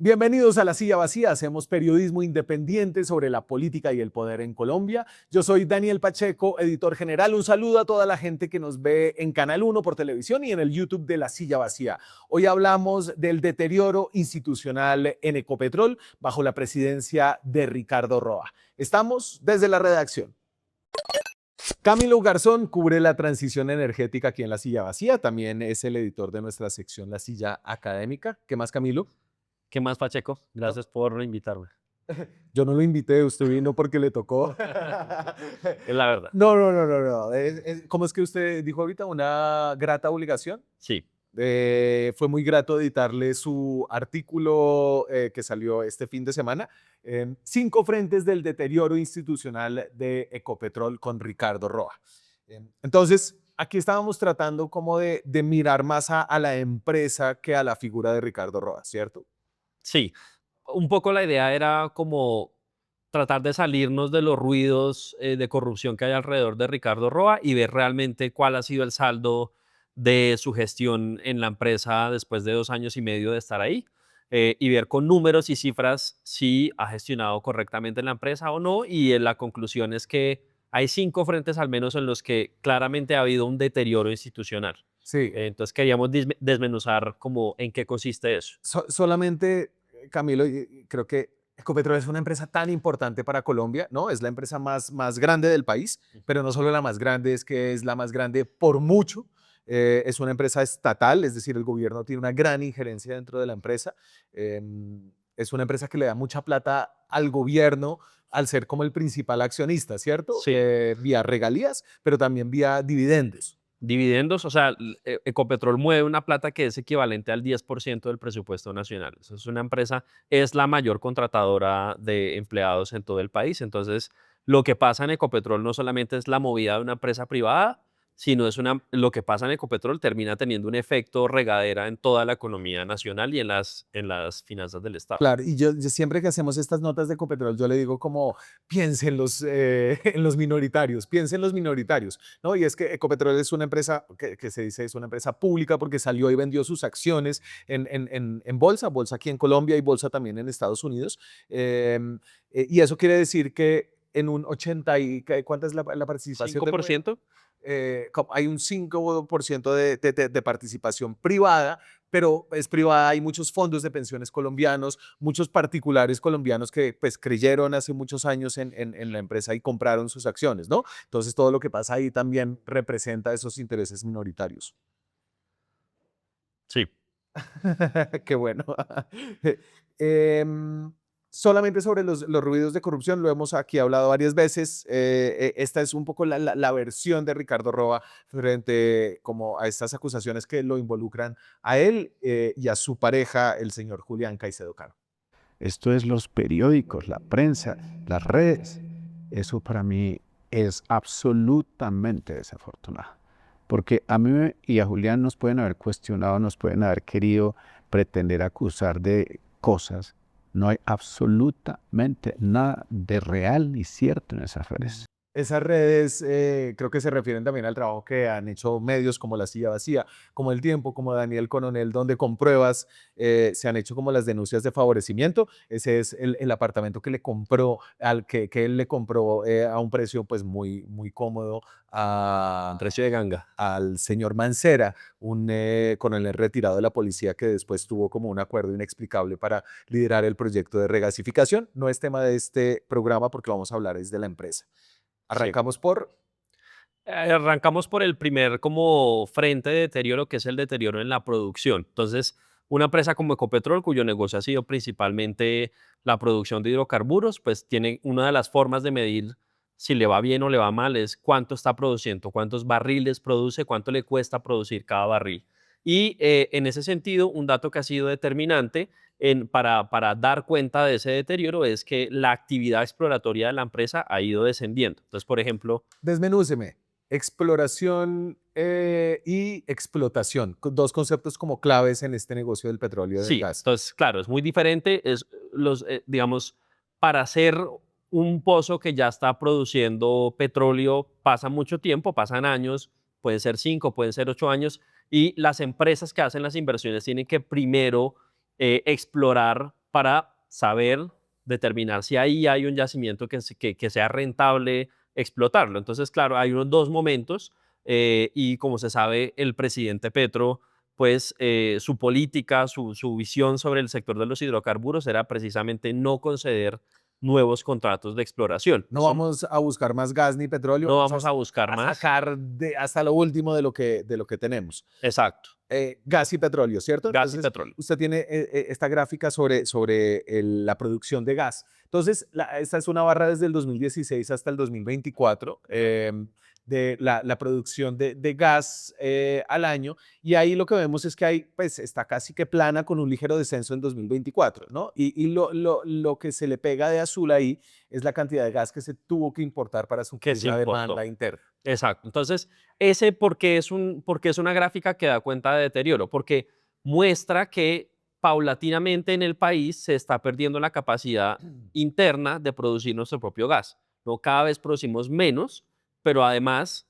Bienvenidos a La Silla Vacía, hacemos periodismo independiente sobre la política y el poder en Colombia. Yo soy Daniel Pacheco, editor general. Un saludo a toda la gente que nos ve en Canal 1 por televisión y en el YouTube de La Silla Vacía. Hoy hablamos del deterioro institucional en Ecopetrol bajo la presidencia de Ricardo Roa. Estamos desde la redacción. Camilo Garzón cubre la transición energética aquí en La Silla Vacía. También es el editor de nuestra sección La Silla Académica. ¿Qué más, Camilo? ¿Qué más, Pacheco? Gracias por invitarme. Yo no lo invité, usted vino porque le tocó. Es la verdad. No. ¿Cómo es que usted dijo ahorita? ¿Una grata obligación? Sí, Fue muy grato editarle su artículo que salió este fin de semana. 5 frentes del deterioro institucional de Ecopetrol con Ricardo Roa. Entonces, aquí estábamos tratando como de mirar más a la empresa que a la figura de Ricardo Roa, ¿cierto? sí. Un poco la idea era como tratar de salirnos de los ruidos de corrupción que hay alrededor de Ricardo Roa y ver realmente cuál ha sido el saldo de su gestión en la empresa después de 2 años y medio de estar ahí, y ver con números y cifras si ha gestionado correctamente la empresa o no. Y la conclusión es que hay 5 frentes al menos en los que claramente ha habido un deterioro institucional. Sí. Entonces queríamos desmenuzar como en qué consiste eso. Solamente, Camilo, y creo que Ecopetrol es una empresa tan importante para Colombia, ¿no? Es la empresa más grande del país, pero no solo la más grande, es que es la más grande por mucho. Es una empresa estatal, es decir, el gobierno tiene una gran injerencia dentro de la empresa. Es una empresa que le da mucha plata al gobierno al ser como el principal accionista, ¿cierto? Sí. Vía regalías, pero también vía dividendos. Dividendos, o sea, Ecopetrol mueve una plata que es equivalente al 10% del presupuesto nacional. Eso es una empresa, es la mayor contratadora de empleados en todo el país. Entonces, lo que pasa en Ecopetrol no solamente es la movida de una empresa privada, sino lo que pasa en Ecopetrol termina teniendo un efecto regadera en toda la economía nacional y en las finanzas del Estado. Claro, y yo siempre que hacemos estas notas de Ecopetrol, yo le digo como, piense en en los minoritarios, piense en los minoritarios, ¿no? Y es que Ecopetrol es una empresa que se dice es una empresa pública porque salió y vendió sus acciones en bolsa, bolsa aquí en Colombia y bolsa también en Estados Unidos. Y eso quiere decir que en un 80 y, ¿cuánta es la participación cinco del por gobierno? ciento Hay un 5% de participación privada, pero es privada, hay muchos fondos de pensiones colombianos, muchos particulares colombianos que pues creyeron hace muchos años en la empresa y compraron sus acciones, ¿no? Entonces todo lo que pasa ahí también representa esos intereses minoritarios. Sí. Qué bueno. Em, Solamente sobre los ruidos de corrupción, lo hemos aquí hablado varias veces. Esta es un poco la versión de Ricardo Roa frente como a estas acusaciones que lo involucran a él y a su pareja, el señor Julián Caicedo Caro. Esto es los periódicos, la prensa, las redes. Eso para mí es absolutamente desafortunado. Porque a mí y a Julián nos pueden haber cuestionado, nos pueden haber querido pretender acusar de cosas. No hay absolutamente nada de real ni cierto en esas redes. Esas redes creo que se refieren también al trabajo que han hecho medios como La Silla Vacía, como El Tiempo, como Daniel Coronel, donde con pruebas se han hecho como las denuncias de favorecimiento. Ese es el apartamento que le compró, que él le compró a un precio pues muy cómodo Precio de ganga. al señor Mancera, un coronel retirado de la policía que después tuvo como un acuerdo inexplicable para liderar el proyecto de regasificación. No es tema de este programa porque vamos a hablar es de la empresa. Sí. Arrancamos por... Arrancamos por el primer como frente de deterioro, que es el deterioro en la producción. Entonces, una empresa como Ecopetrol, cuyo negocio ha sido principalmente la producción de hidrocarburos, pues tiene una de las formas de medir si le va bien o le va mal es cuánto está produciendo, cuántos barriles produce, cuánto le cuesta producir cada barril. Y en ese sentido, un dato que ha sido determinante para dar cuenta de ese deterioro es que la actividad exploratoria de la empresa ha ido descendiendo. Entonces, por ejemplo, Desmenúceme. Exploración y explotación. Dos conceptos como claves en este negocio del petróleo y del sí, gas. entonces, claro, es muy diferente. Digamos, para hacer un pozo que ya está produciendo petróleo pasa mucho tiempo, pasan años, pueden ser 5, pueden ser 8 años, y las empresas que hacen las inversiones tienen que primero explorar para saber determinar si ahí hay un yacimiento que sea rentable explotarlo. Entonces, claro, hay unos dos momentos y como se sabe, el presidente Petro, pues su política, su visión sobre el sector de los hidrocarburos era precisamente no conceder nuevos contratos de exploración. No vamos a buscar más gas ni petróleo, No vamos a buscar a más. sacar hasta lo último de lo que tenemos. Exacto. Gas y petróleo, ¿cierto? Gas y Entonces, petróleo. usted tiene esta gráfica sobre la producción de gas. Entonces, esta es una barra desde el 2016 hasta el 2024 de la producción de gas al año. Y ahí lo que vemos es que pues, está casi que plana con un ligero descenso en 2024, ¿no? Y lo que se le pega de azul ahí es la cantidad de gas que se tuvo que importar para suplir se la importó. demanda interna. Exacto. Entonces, porque es una gráfica que da cuenta de deterioro, porque muestra que paulatinamente en el país se está perdiendo la capacidad interna de producir nuestro propio gas, ¿no? Cada vez producimos menos, pero además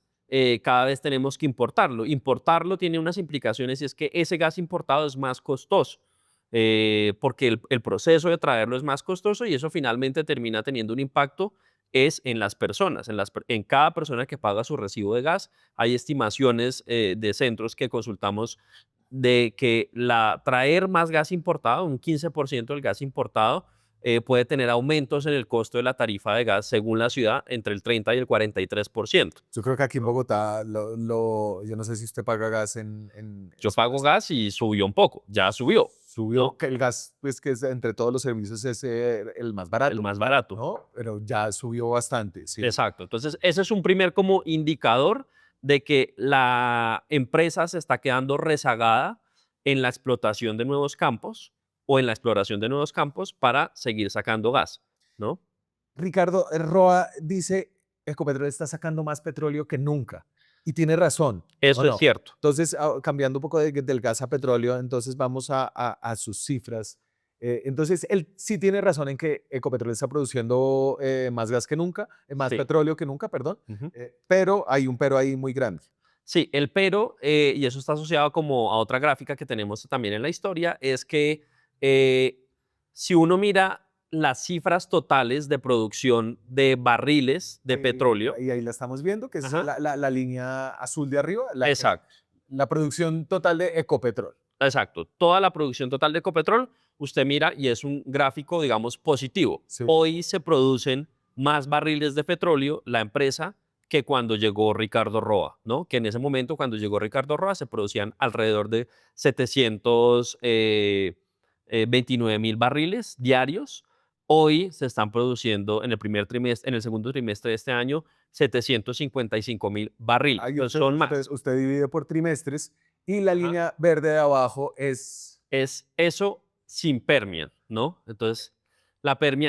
cada vez tenemos que importarlo. Importarlo tiene unas implicaciones y es que ese gas importado es más costoso. Porque el proceso de traerlo es más costoso y eso finalmente termina teniendo un impacto es en las personas, en cada persona que paga su recibo de gas. Hay estimaciones de centros que consultamos de que traer más gas importado, un 15% del gas importado, puede tener aumentos en el costo de la tarifa de gas según la ciudad entre el 30 y el 43%. Yo creo que aquí en Bogotá, yo no sé si usted paga gas Yo pago gas y subió un poco, ya subió. Subió, ¿no? que el gas, pues que es, entre todos los servicios es el más barato. El más barato. ¿No? Pero ya subió bastante. Sí. Exacto. Entonces, ese es un primer como indicador de que la empresa se está quedando rezagada en la explotación de nuevos campos o en la exploración de nuevos campos para seguir sacando gas, ¿no? Ricardo Roa dice, Ecopetrol está sacando más petróleo que nunca. Y tiene razón. Eso ¿o es no? cierto. Entonces, cambiando un poco del gas a petróleo, entonces vamos a sus cifras. Entonces, él sí tiene razón en que Ecopetrol está produciendo más gas que nunca, más Sí. petróleo que nunca, perdón, Ujú. pero hay un pero ahí muy grande. Sí, el pero, y eso está asociado como a otra gráfica que tenemos también en la historia, es que si uno mira las cifras totales de producción de barriles de petróleo, Y ahí la estamos viendo, que es Ajá. la línea azul de arriba, exacto, la producción total de Ecopetrol. exacto, toda la producción total de Ecopetrol, usted mira y es un gráfico, digamos, positivo. Sí. Hoy se producen más barriles de petróleo, la empresa, que cuando llegó Ricardo Roa, ¿no? Que en ese momento, cuando llegó Ricardo Roa, se producían alrededor de 729.000 barriles diarios. Hoy se están produciendo en el segundo trimestre de este año, 755.000 barriles. Ahí Entonces, son más. usted divide por trimestres y la Ajá. línea verde de abajo es... Es eso sin Permian, ¿no? Entonces,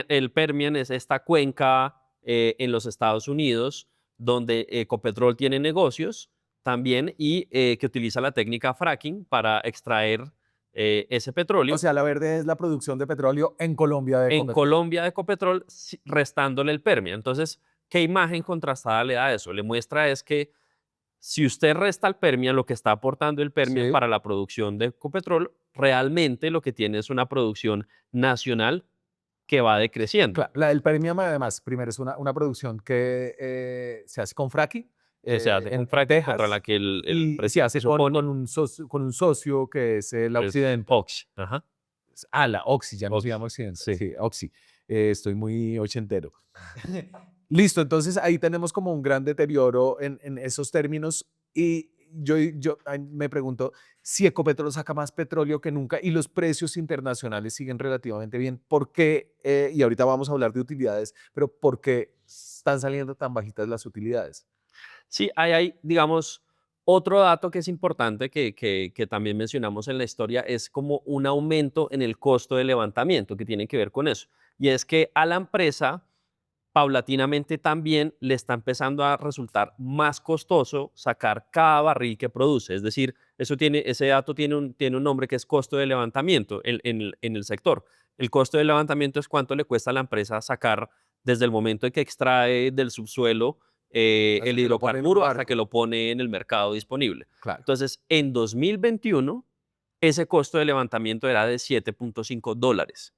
el Permian es esta cuenca en los Estados Unidos donde Ecopetrol tiene negocios también y que utiliza la técnica fracking para extraer ese petróleo. O sea, la verde es la producción de petróleo en Colombia de En Ecopetrol. Colombia de Ecopetrol, restándole el Permian. Entonces, ¿qué imagen contrastada le da eso? Le muestra es que si usted resta el Permian, lo que está aportando el Permian Sí. para la producción de Ecopetrol, realmente lo que tiene es una producción nacional que va decreciendo. Claro, la del Permian, además, primero es una producción que se hace con fracking. Se hace en un fracking Texas, contra la que el y se presidente hace se opone, con un socio que es el es Occidente. Oxy. Ajá. La Oxy, ya no se Oxy, llama Occidente. sí. Sí, Oxy. Estoy muy ochentero. Listo, entonces ahí tenemos como un gran deterioro en esos términos y yo me pregunto si Ecopetrol saca más petróleo que nunca y los precios internacionales siguen relativamente bien. ¿Por qué? Y ahorita vamos a hablar de utilidades, pero ¿por qué están saliendo tan bajitas las utilidades? Sí, hay, digamos, otro dato que es importante que también mencionamos en la historia es como un aumento en el costo de levantamiento que tiene que ver con eso. Y es que a la empresa paulatinamente también le está empezando a resultar más costoso sacar cada barril que produce. Es decir, ese dato tiene un nombre que es costo de levantamiento en el sector. El costo de levantamiento es cuánto le cuesta a la empresa sacar desde el momento en que extrae del subsuelo Hasta el que lo pone en un hidrocarburo hasta barco. que lo pone en el mercado disponible. Claro. Entonces, en 2021, ese costo de levantamiento era de $7.5.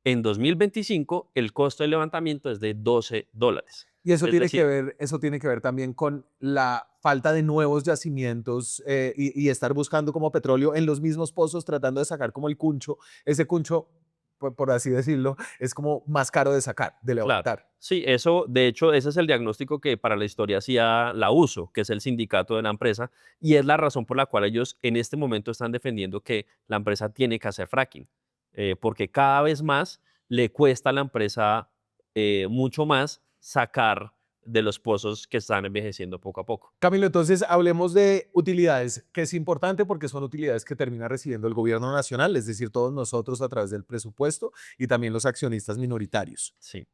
En 2025, el costo de levantamiento es de $12. Y eso Es tiene decir, que ver, eso tiene que ver también con la falta de nuevos yacimientos y estar buscando como petróleo en los mismos pozos, tratando de sacar como el cuncho. Ese cuncho, por así decirlo, es como más caro de sacar, de claro. levantar. Sí, eso, de hecho, ese es el diagnóstico que para la historia hacía la USO, que es el sindicato de la empresa, y es la razón por la cual ellos en este momento están defendiendo que la empresa tiene que hacer fracking, porque cada vez más le cuesta a la empresa mucho más sacar de los pozos que están envejeciendo poco a poco. Camilo, entonces hablemos de utilidades, que es importante porque son utilidades que termina recibiendo el gobierno nacional, es decir, todos nosotros a través del presupuesto y también los accionistas minoritarios. Sí.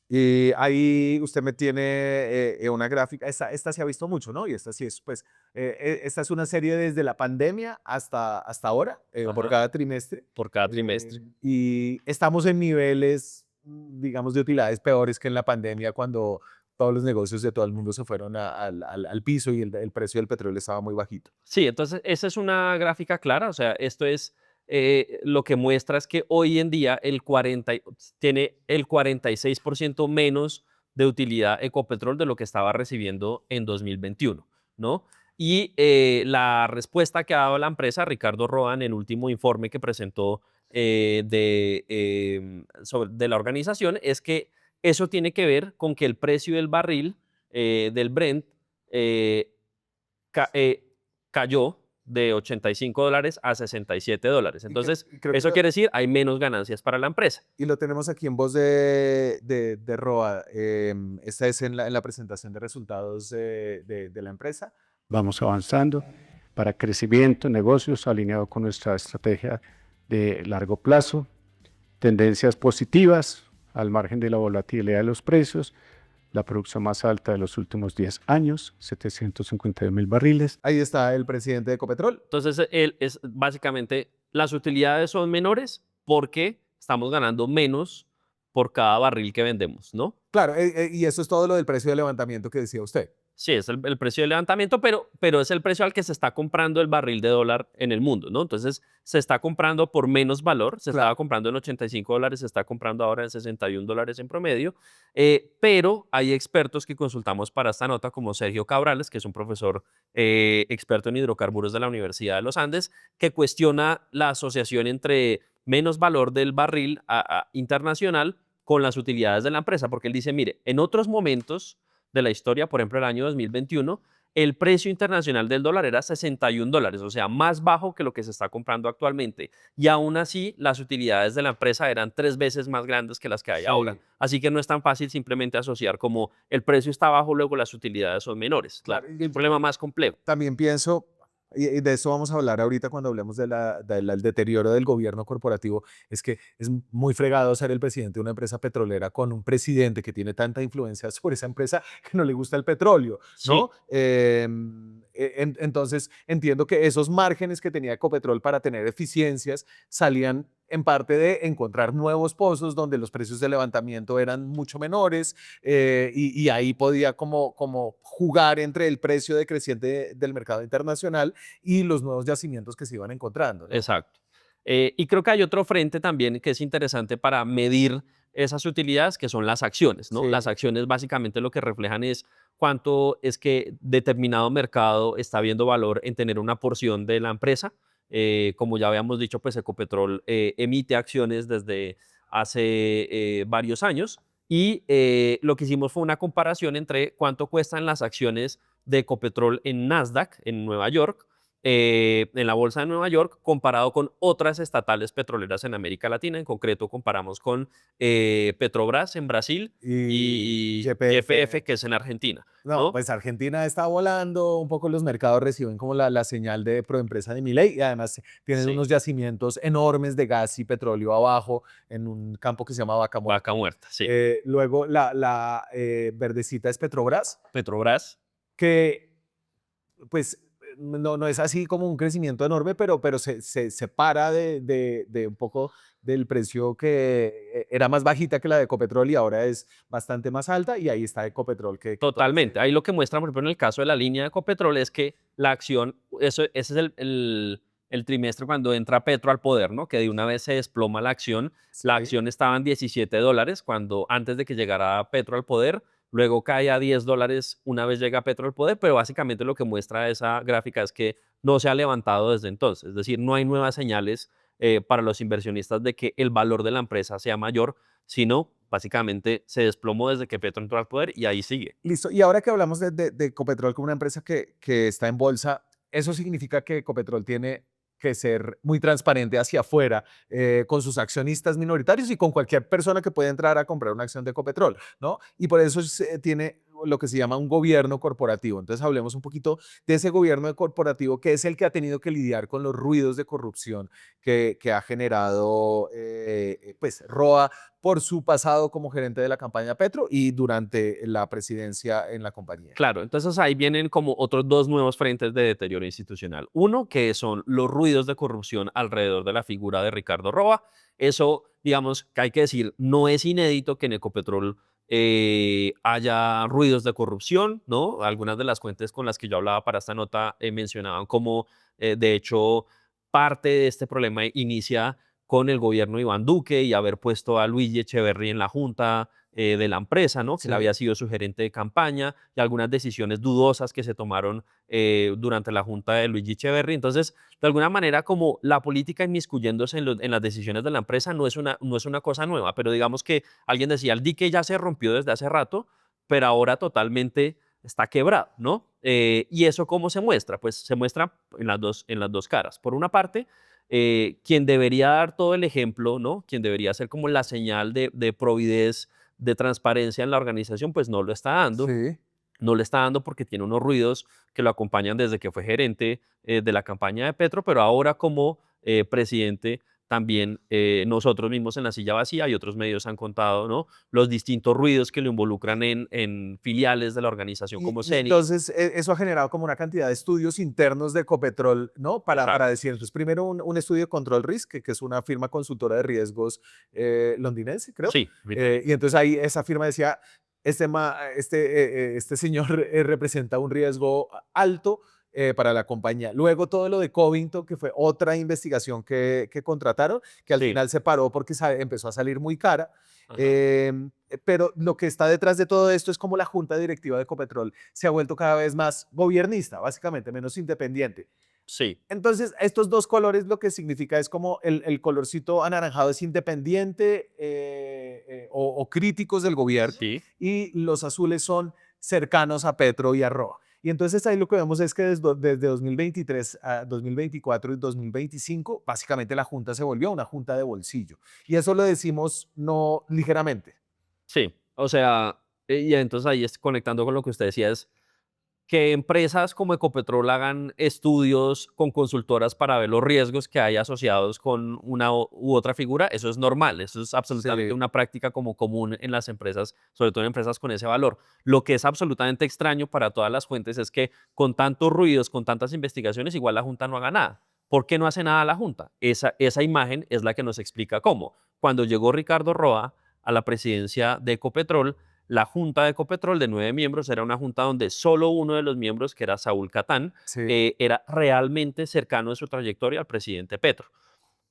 Y ahí usted me tiene una gráfica, esta se ha visto mucho, ¿no? Y esta sí es, pues, esta es una serie desde la pandemia hasta ahora, por Ajá. cada trimestre. Por cada trimestre. Y estamos en niveles, digamos, de utilidades peores que en la pandemia cuando todos los negocios de todo el mundo se fueron al piso y el precio del petróleo estaba muy bajito. Sí, entonces esa es una gráfica clara, o sea, esto es lo que muestra es que hoy en día tiene el 46% menos de utilidad Ecopetrol de lo que estaba recibiendo en 2021, ¿no? Y la respuesta que ha dado la empresa, Ricardo Roa, en el último informe que presentó de la organización, es que eso tiene que ver con que el precio del barril del Brent eh, ca- eh, cayó de $85 a $67. Entonces, Y creo que eso quiere decir hay menos ganancias para la empresa. y lo tenemos aquí en voz de Roa. Esta es en la presentación de resultados de la empresa. Vamos avanzando para crecimiento, negocios alineado con nuestra estrategia de largo plazo, tendencias positivas al margen de la volatilidad de los precios, la producción más alta de los últimos 10 años, 752.000 barriles. Ahí está el presidente de Ecopetrol. Entonces, es básicamente las utilidades son menores porque estamos ganando menos por cada barril que vendemos, ¿no? Claro, y eso es todo lo del precio de levantamiento que decía usted. Sí, es el precio de levantamiento, pero es el precio al que se está comprando el barril de dólar en el mundo, ¿no? Entonces, se está comprando por menos valor, se estaba Claro. comprando en $85, se está comprando ahora en $61 en promedio, pero hay expertos que consultamos para esta nota, como Sergio Cabrales, que es un profesor experto en hidrocarburos de la Universidad de los Andes, que cuestiona la asociación entre menos valor del barril internacional con las utilidades de la empresa, porque él dice, mire, en otros momentos de la historia, por ejemplo, el año 2021, el precio internacional del dólar era $61, o sea, más bajo que lo que se está comprando actualmente. Y aún así, las utilidades de la empresa eran 3 veces más grandes que las que hay ahora. Así que no es tan fácil simplemente asociar como el precio está bajo, luego las utilidades son menores. Claro, Claro, es un problema más complejo. también pienso, y de eso vamos a hablar ahorita cuando hablemos del deterioro del gobierno corporativo, es que es muy fregado ser el presidente de una empresa petrolera con un presidente que tiene tanta influencia sobre esa empresa que no le gusta el petróleo, ¿no? Entonces, entiendo que esos márgenes que tenía Ecopetrol para tener eficiencias salían en parte de encontrar nuevos pozos donde los precios de levantamiento eran mucho menores y ahí podía como jugar entre el precio decreciente del mercado internacional y los nuevos yacimientos que se iban encontrando, ¿no? Exacto. Y creo que hay otro frente también que es interesante para medir esas utilidades, que son las acciones, ¿no? Sí. Las acciones básicamente lo que reflejan es cuánto es que determinado mercado está viendo valor en tener una porción de la empresa. Como ya habíamos dicho, pues Ecopetrol emite acciones desde hace varios años y lo que hicimos fue una comparación entre cuánto cuestan las acciones de Ecopetrol en Nasdaq, en Nueva York, en la bolsa de Nueva York, comparado con otras estatales petroleras en América Latina. En concreto, comparamos con Petrobras en Brasil Y y YPF. YPF, que es en Argentina, No, ¿no? pues Argentina está volando, un poco los mercados reciben como la señal de proempresa de Milei y además tienen Sí, unos yacimientos enormes de gas y petróleo abajo en un campo que se llama Vaca Muerta. Vaca Muerta, sí. Luego la verdecita es Petrobras, Petrobras, que pues no es así como un crecimiento enorme, pero se separa de un poco del precio que era más bajita que la de Ecopetrol y ahora es bastante más alta y ahí está Ecopetrol que totalmente. Ahí lo que muestra, por ejemplo, en el caso de la línea de Ecopetrol es que la acción, ese es el trimestre cuando entra Petro al poder, ¿no? Que de una vez se desploma la acción. La Sí. acción estaba en $17 cuando antes de que llegara Petro al poder, luego cae a $10 una vez llega Petro al poder, pero básicamente lo que muestra esa gráfica es que no se ha levantado desde entonces, es decir, no hay nuevas señales para los inversionistas de que el valor de la empresa sea mayor, sino básicamente se desplomó desde que Petro entró al poder y ahí sigue. Listo. Y ahora que hablamos de Ecopetrol como una empresa que está en bolsa, eso significa que Ecopetrol tiene que ser muy transparente hacia afuera con sus accionistas minoritarios y con cualquier persona que pueda entrar a comprar una acción de Ecopetrol, ¿no? Y por eso tiene lo que se llama un gobierno corporativo. Entonces hablemos un poquito de ese gobierno corporativo que es el que ha tenido que lidiar con los ruidos de corrupción que ha generado pues ROA por su pasado como gerente de la campaña Petro y durante la presidencia en la compañía. Claro, entonces ahí vienen como otros dos nuevos frentes de deterioro institucional. Uno, que son los ruidos de corrupción alrededor de la figura de Ricardo Roa. Eso, digamos, que hay que decir, no es inédito que en Ecopetrol haya ruidos de corrupción, ¿no? Algunas de las fuentes con las que yo hablaba para esta nota mencionaban como, de hecho, parte de este problema inicia con el gobierno de Iván Duque y haber puesto a Luigi Echeverry en la junta de la empresa, ¿no? Que él Sí. había sido su gerente de campaña y algunas decisiones dudosas que se tomaron durante la junta de Luigi Echeverry. Entonces, de alguna manera, como la política inmiscuyéndose en las decisiones de la empresa no es una cosa nueva, pero digamos que alguien decía, el dique ya se rompió desde hace rato, pero ahora totalmente está quebrado, ¿no? ¿Y eso cómo se muestra? Pues se muestra en las dos caras. Por una parte, quien debería dar todo el ejemplo, ¿no? Quien debería ser como la señal de providez, de transparencia en la organización, pues no lo está dando. Sí. No le está dando porque tiene unos ruidos que lo acompañan desde que fue gerente de la campaña de Petro, pero ahora como presidente también nosotros mismos en la silla vacía y otros medios han contado, ¿no? Los distintos ruidos que lo involucran en filiales de la organización como Y CENI. entonces eso ha generado como una cantidad de estudios internos de Ecopetrol, ¿no? Para Exacto. decir, entonces, primero un estudio de Control Risk, que es una firma consultora de riesgos londinense, creo. Sí, Y entonces ahí esa firma decía, este señor representa un riesgo alto para la compañía. Luego todo lo de Covington, que fue otra investigación que contrataron, que al sí. final se paró porque empezó a salir muy cara. Ajá. Pero lo que está detrás de todo esto es como la junta directiva de Ecopetrol se ha vuelto cada vez más gobiernista, básicamente menos independiente. Sí, Entonces, estos dos colores lo que significa es como el colorcito anaranjado es independiente o críticos del gobierno sí. y los azules son cercanos a Petro y a Roa. Y entonces ahí lo que vemos es que desde 2023 a 2024 y 2025, básicamente la junta se volvió una junta de bolsillo. Y eso lo decimos no ligeramente. Sí, o sea, y entonces ahí conectando con lo que usted decía, es que empresas como Ecopetrol hagan estudios con consultoras para ver los riesgos que hay asociados con una u otra figura, eso es normal, eso es absolutamente Sí. una práctica como común en las empresas, sobre todo en empresas con ese valor. Lo que es absolutamente extraño para todas las fuentes es que con tantos ruidos, con tantas investigaciones, igual la Junta no haga nada. ¿Por qué no hace nada la Junta? Esa imagen es la que nos explica cómo. Cuando llegó Ricardo Roa a la presidencia de Ecopetrol, la junta de Ecopetrol de 9 miembros era una junta donde solo uno de los miembros, que era Saúl Catán, Sí. era realmente cercano en su trayectoria al presidente Petro.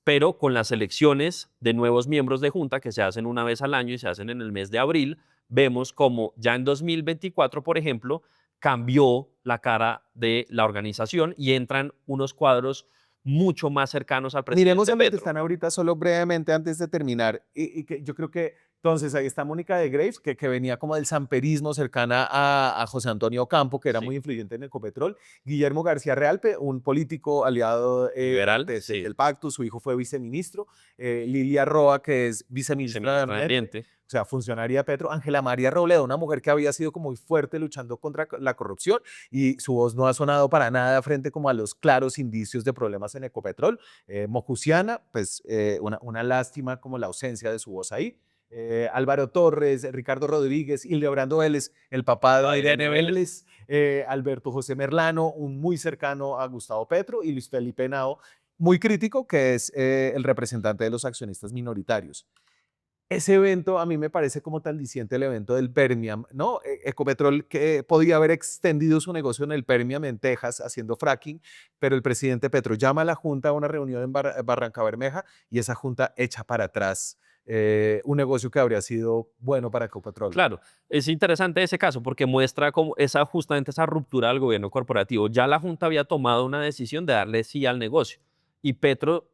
Pero con las elecciones de nuevos miembros de junta que se hacen una vez al año y se hacen en el mes de abril, vemos como ya en 2024, por ejemplo, cambió la cara de la organización y entran unos cuadros mucho más cercanos al Miremos presidente a los que Petro. están ahorita solo brevemente antes de terminar. Y que yo creo que entonces ahí está Mónica de Graves, que venía como del samperismo cercana a José Antonio Campo, que era Sí. muy influyente en Ecopetrol. Guillermo García Realpe, un político aliado Liberal, sí. del pacto, su hijo fue viceministro. Lilia Roa, que es viceministra de Viceministra de Ambiente, Ambiente. o sea, funcionaria de Petro. Ángela María Robledo, una mujer que había sido como muy fuerte luchando contra la corrupción y su voz no ha sonado para nada frente como a los claros indicios de problemas en Ecopetrol. Mocusiana, pues una lástima como la ausencia de su voz ahí. Álvaro Torres, Ricardo Rodríguez, Hildebrando Vélez, el papá de Irene Vélez, Alberto José Merlano, un muy cercano a Gustavo Petro, y Luis Felipe Henao, muy crítico, que es el representante de los accionistas minoritarios. ese evento a mí me parece como tan diciente el evento del Permian, ¿no? Ecopetrol que podía haber extendido su negocio en el Permian en Texas haciendo fracking, pero el presidente Petro llama a la junta a una reunión en Barranca Bermeja y esa junta echa para atrás un negocio que habría sido bueno para Ecopetrol. Claro, es interesante ese caso porque muestra como justamente esa ruptura del gobierno corporativo. Ya la Junta había tomado una decisión de darle sí al negocio y Petro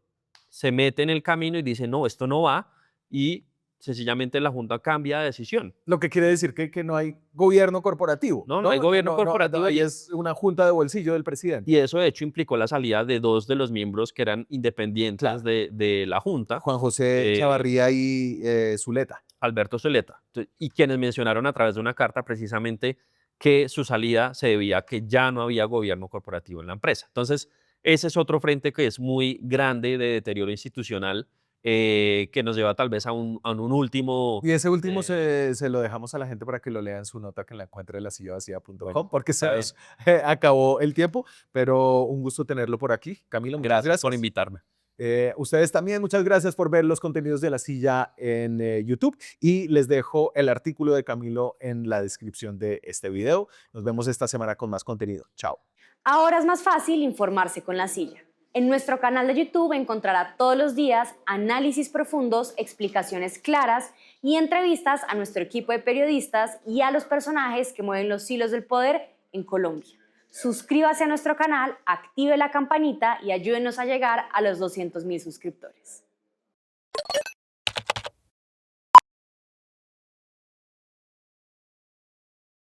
se mete en el camino y dice, no, esto no va, y sencillamente la Junta cambia de decisión. Lo que quiere decir que no hay gobierno corporativo. No hay gobierno corporativo ahí y es una junta de bolsillo del presidente. y eso de hecho implicó la salida de 2 de los miembros que eran independientes Claro. de la Junta, Juan José Chavarría y Zuleta. Alberto Zuleta, y quienes mencionaron a través de una carta precisamente que su salida se debía a que ya no había gobierno corporativo en la empresa. Entonces, ese es otro frente que es muy grande de deterioro institucional, que nos lleva tal vez a un último... Y ese último eh, se lo dejamos a la gente para que lo lea en su nota que la encuentre en lasillavacía.com, Bueno, porque se está nos acabó el tiempo, pero un gusto tenerlo por aquí. Camilo, muchas gracias por invitarme. Ustedes también, muchas gracias por ver los contenidos de La Silla en YouTube y les dejo el artículo de Camilo en la descripción de este video. Nos vemos esta semana con más contenido. Chao. Ahora es más fácil informarse con La Silla. En nuestro canal de YouTube encontrará todos los días análisis profundos, explicaciones claras y entrevistas a nuestro equipo de periodistas y a los personajes que mueven los hilos del poder en Colombia. Suscríbase a nuestro canal, active la campanita y ayúdenos a llegar a los 200.000 suscriptores.